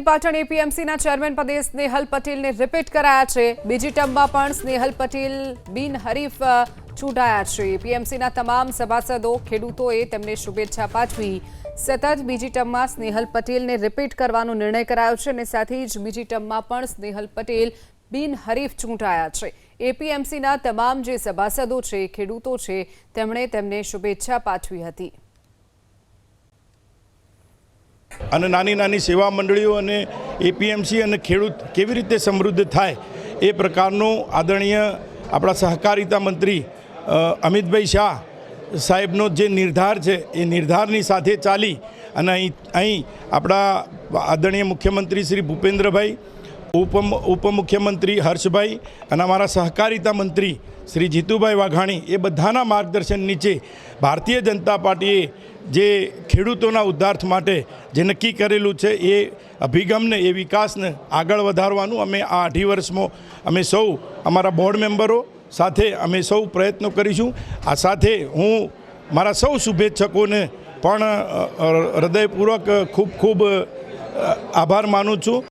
Patan એપીએમસીના chairman પદે સ્નેહલ પટેલને repeat કરાયા છે। બીજી ટર્મમાં પણ સ્નેહલ પટેલ બિનહરીફ ચૂંટાયા છે। એપીએમસીના તમામ સભાસદો ખેડૂતોએ તેમને શુભેચ્છા પાઠવી સતત બીજી ટર્મમાં સ્નેહલ પટેલને રિપીટ કરવાનો નિર્ણય કરાયો છે અને સાથે જ બીજી ટર્મમાં પણ સ્નેહલ પટેલ બિનહરીફ ચૂંટાયા છે। એપીએમસીના તમામ જે સભાસદો છે ખેડૂતો છે તેમણે તેમને શુભેચ્છા પાઠવી હતી। અને નાની નાની સેવા મંડળીઓ અને એપીએમસી અને ખેડૂત કેવી રીતે સમૃદ્ધ થાય એ પ્રકારનો આદરણીય આપણા સહકારિતા મંત્રી અમિતભાઈ શાહ સાહેબનો જે નિર્ધાર છે એ નિર્ધારની સાથે ચાલી અને અહીં આપણા આદરણીય મુખ્યમંત્રી શ્રી ભૂપેન્દ્રભાઈ, ઉપમુખ્યમંત્રી હર્ષભાઈ અને અમારા સહકારિતા મંત્રી શ્રી જીતુભાઈ વાઘાણી એ બધાના માર્ગદર્શન નીચે ભારતીય જનતા પાર્ટીએ જે ખેડૂતોના ઉદ્ધાર માટે જે નક્કી કરેલું છે એ અભિગમને એ વિકાસને આગળ વધારવાનું અમે આ 2.5 વર્ષમાં અમે સૌ અમારા બોર્ડ મેમ્બરો સાથે અમે સૌ પ્રયત્નો કરીશું। આ સાથે હું મારા સૌ શુભેચ્છકોને પણ હૃદયપૂર્વક ખૂબ ખૂબ આભાર માનું છું।